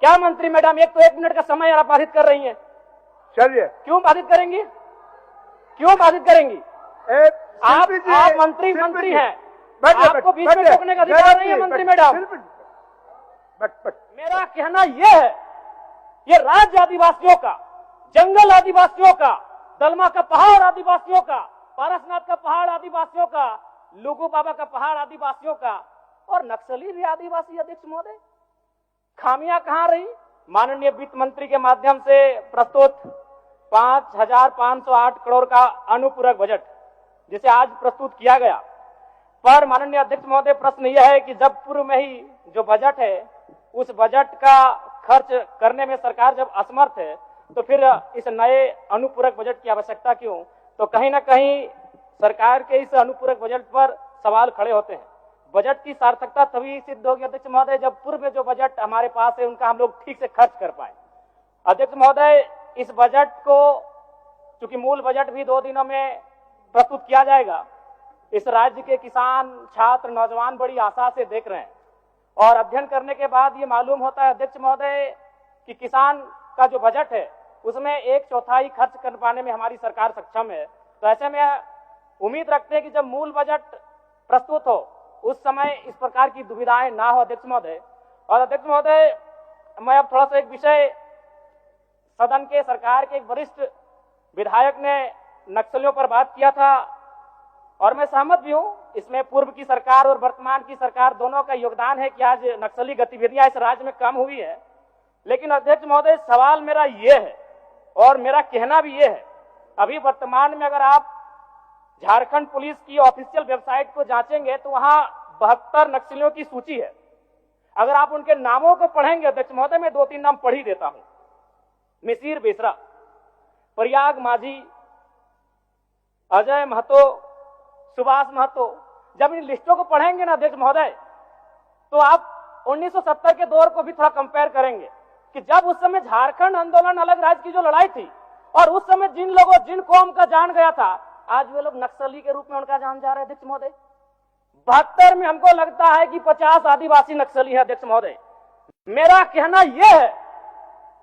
क्या मंत्री मैडम, एक तो 1 मिनट का समय आप बाधित कर रही हैं। चलिए, क्यों बाधित करेंगी, क्यों बाधित करेंगी? आप मंत्री हैं, आपको बीच में टोकने का अधिकार नहीं है मंत्री मैडम। मेरा कहना यह है, ये राज्य आदिवासियों का, जंगल आदिवासियों का, दलमा का पहाड़ आदिवासियों का, पारसनाथ का पहाड़ आदिवासियों का, लुगू बाबा का पहाड़ आदिवासियों का, और नक्सली भी आदिवासी। अध्यक्ष महोदय, खामियां कहां रही? माननीय वित्त मंत्री के माध्यम से प्रस्तुत 5,508 करोड़ का अनुपूरक बजट जिसे आज प्रस्तुत किया गया, पर माननीय अध्यक्ष महोदय प्रश्न यह है कि जब पूर्व में ही जो बजट है उस बजट का खर्च करने में सरकार जब असमर्थ है तो फिर इस नए अनुपूरक बजट की आवश्यकता क्यों? तो कहीं ना कहीं सरकार के इस अनुपूरक बजट पर सवाल खड़े होते हैं। बजट की सार्थकता तभी सिद्ध होगी अध्यक्ष महोदय जब पूर्व में जो बजट हमारे पास है उनका हम लोग ठीक से खर्च कर पाए। अध्यक्ष महोदय, इस बजट को चूंकि मूल बजट भी 2 दिनों में प्रस्तुत किया जाएगा, इस राज्य के किसान, छात्र, नौजवान बड़ी आशा से देख रहे हैं और अध्ययन करने के बाद ये मालूम होता है अध्यक्ष महोदय कि किसान का जो बजट है उसमें 1/4 खर्च कर पाने में हमारी सरकार सक्षम है। तो ऐसे में उम्मीद रखते हैं कि जब मूल बजट प्रस्तुत हो उस समय इस प्रकार की दुविधाएं ना हो अध्यक्ष महोदय। और अध्यक्ष महोदय, मैं अब थोड़ा सा एक विषय, सदन के सरकार के एक वरिष्ठ विधायक ने नक्सलियों पर बात किया था और मैं सहमत भी हूं, इसमें पूर्व की सरकार और वर्तमान की सरकार दोनों का योगदान है कि आज नक्सली गतिविधियां इस राज्य में कम हुई है। लेकिन अध्यक्ष महोदय, सवाल मेरा ये है और मेरा कहना भी ये है, अभी वर्तमान में अगर आप झारखंड पुलिस की ऑफिशियल वेबसाइट को जांचेंगे तो वहां 72 नक्सलियों की सूची है। अगर आप उनके नामों को पढ़ेंगे अध्यक्ष महोदय, मैं 2-3 नाम पढ़ ही देता हूं। मिसिर बेसरा, प्रयाग माझी, अजय महतो, सुभाष महतो। जब इन लिस्टों को पढ़ेंगे ना अध्यक्ष महोदय तो आप 1970 के दौर को भी थोड़ा कंपेयर करेंगे कि जब उस समय झारखंड आंदोलन, अलग राज्य की जो लड़ाई थी और उस समय जिन लोगों, जिन कौम का जान गया था, आज वे लोग नक्सली के रूप में उनका जान जा रहे हैं अध्यक्ष महोदय। 72 में हमको लगता है कि 50 आदिवासी नक्सली है अध्यक्ष महोदय। मेरा कहना यह है,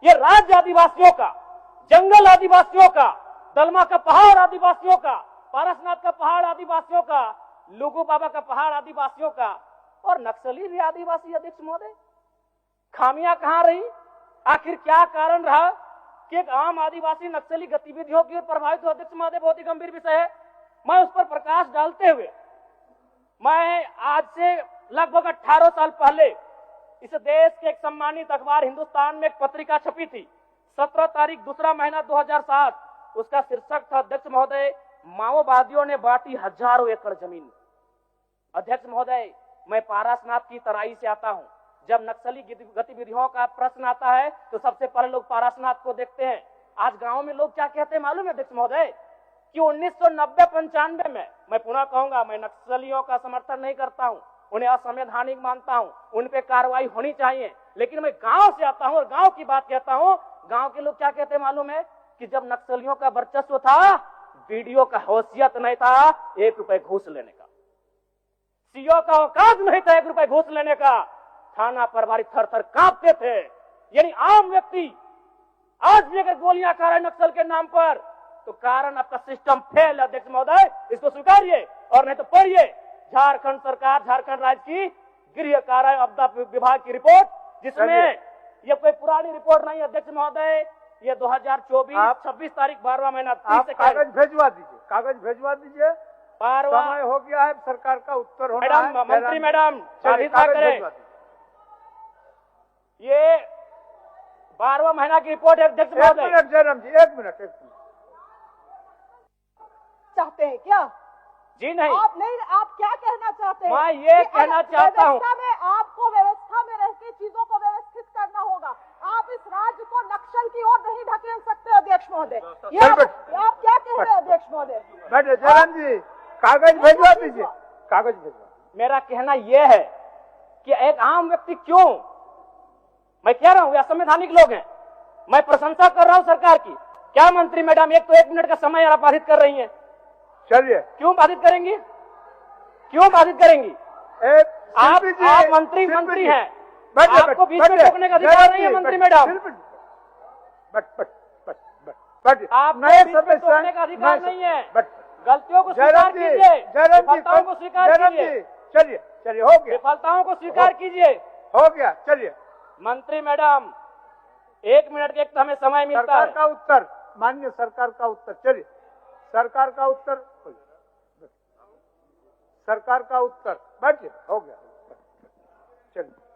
ये राज्य आदिवासियों का, जंगल आदिवासियों का, दलमा का पहाड़ आदिवासियों का, पारसनाथ का पहाड़ आदिवासियों का, लुगू बाबा का पहाड़ आदिवासियों का, और नक्सली भी आदिवासी अध्यक्ष महोदय। खामियां कहां रही? आखिर क्या कारण रहा कि एक आम आदिवासी नक्सली गतिविधियों की ओर प्रभावित हो? अध्यक्ष महोदय, बहुत ही गंभीर विषय है। मैं उस पर प्रकाश डालते हुए, मैं आज से लगभग 18 साल पहले इस देश के एक सम्मानित अखबार हिंदुस्तान में एक पत्रिका छपी थी, 17 तारीख 2रा महीना 2007। उसका शीर्षक था अध्यक्ष महोदय, माओवादियों ने बांटी हजारों एकड़ जमीन। अध्यक्ष महोदय, मैं पारसनाथ की तराई से आता हूं। जब नक्सली गतिविधियों का प्रश्न आता है तो सबसे पहले लोग पारसनाथ को देखते हैं। आज गांव में लोग क्या कहते हैं मालूम है अध्यक्ष महोदय कि 1990-95 में, मैं पुनः कहूंगा, मैं नक्सलियों का समर्थन नहीं करता हूं, उन्हें असंवैधानिक मानता हूं, उन पे कार्रवाई होनी चाहिए, लेकिन मैं गांव से आता हूं और गांव की बात कहता हूं। गांव के लोग क्या कहते हैं मालूम है कि जब नक्सलियों का वर्चस्व था, वीडियो का हैसियत नहीं था 1 रुपए घूस लेने का, सीओ का औकात नहीं था 1 रुपए घूस लेने का, थाना प्रभारी थर-थर कांपते थे। यानी आम व्यक्ति आज भी अगर गोलियां खा रहा है नक्सल के नाम पर तो कारण आपका सिस्टम फेल है अध्यक्ष महोदय, इसको स्वीकारिए और नहीं तो पढ़िए झारखंड सरकार, झारखंड राज्य की गृह कार्य आपदा विभाग की रिपोर्ट, जिसमें ये कोई पुरानी रिपोर्ट नहीं अध्यक्ष महोदय, ये 2024 26 तारीख 12वां महीना। कागज भेजवा दीजिए, कागज भेजवा दीजिए, समय हो गया है, सरकार का उत्तर होना है। मैडम, मंत्री मैडम बाधित ना करें, ये 12वां महीना की रिपोर्ट है अध्यक्ष महोदय। जयराम जी, एक मिनट चाहते हैं क्या? जी नहीं, आप क्या कहना चाहते हैं? मैं ये कहना चाहता हूँ, आपको व्यवस्था में रह के चीजों को व्यवस्थित करना होगा। आप इस राज्य को नक्सल की ओर नहीं ढकेल सकते अध्यक्ष महोदय। आप क्या कह रहे हैं अध्यक्ष महोदय? बैठे जयराम जी, कागज भेजवा दीजिए, कागज भेजवा। मेरा कहना यह है कि एक आम व्यक्ति क्यों, मैं कह रहा हूं असंवैधानिक लोग हैं, मैं प्रशंसा कर रहा हूं सरकार की। क्या मंत्री मैडम, एक तो 1 मिनट का समय आप बाधित कर रही हैं। चलिए, क्यों बाधित करेंगी, क्यों बाधित करेंगी? आप मंत्री हैं, बैठिए, आपको बीच में बैठिए, टोकने का अधिकार जयराम नहीं है जी, मंत्री बैठिए, मैडम। बिल्कुल। बैठिए, आपको नए बीच में सदस्य टोकने का अधिकार नए- नहीं है। बैठ- गलतियों को जयराम स्वीकार जी, कीजिए, जयराम जी, विफलताओं को स्वीकार जयराम कीजिए, जी, चलिए चलिए, हो गया, विफलताओं को स्वीकार कीजिए। हो गया, चलिए। मंत्री मैडम 1 मिनट के एक तो हमें समय मिलता सरकार है। का उत्तर, माननीय सरकार का उत्तर, चलिए सरकार का उत्तर, सरकार का उत्तर, बैठिए, हो गया, चलिए।